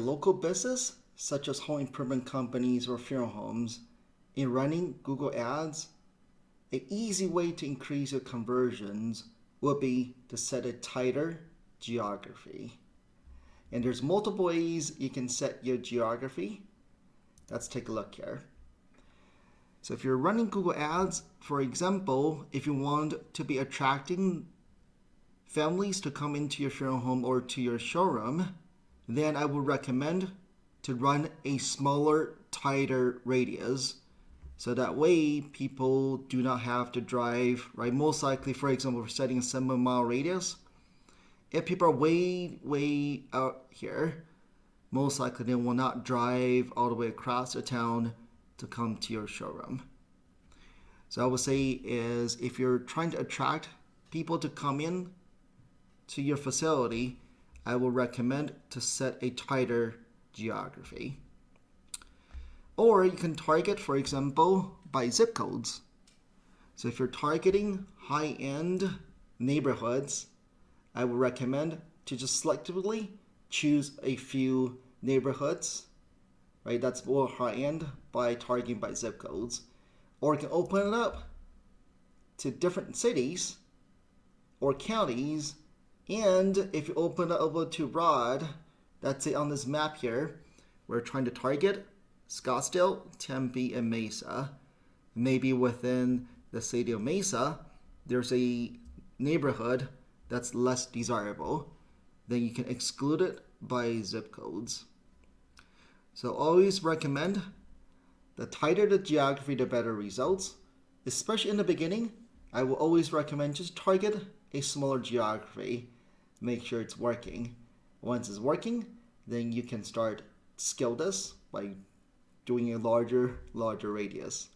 local business, such as home improvement companies or funeral homes, in running Google Ads, an easy way to increase your conversions would be to set a tighter geography. And there's multiple ways you can set your geography. Let's take a look here. So if you're running Google Ads, for example, if you want to be attracting families to come into your funeral home or to your showroom, then I would recommend to run a smaller, tighter radius. So that way people do not have to drive, right? Most likely, for example, we're setting a 7-mile radius. If people are way out here, most likely they will not drive all the way across the town to come to your showroom. So I would say is if you're trying to attract people to come in to your facility, I will recommend to set a tighter geography. Or you can target, for example, by zip codes. So if you're targeting high-end neighborhoods, I would recommend to just selectively choose a few neighborhoods, right? That's more high-end by targeting by zip codes. Or you can open it up to different cities or counties. And if you open it up too broad, let's say on this map here, we're trying to target Scottsdale, Tempe, and Mesa. Maybe within the city of Mesa, there's a neighborhood that's less desirable. Then you can exclude it by zip codes. So always recommend the tighter the geography, the better results. Especially in the beginning, I will always recommend just target a smaller geography. Make sure it's working. Once it's working, then you can start scale this by doing a larger radius.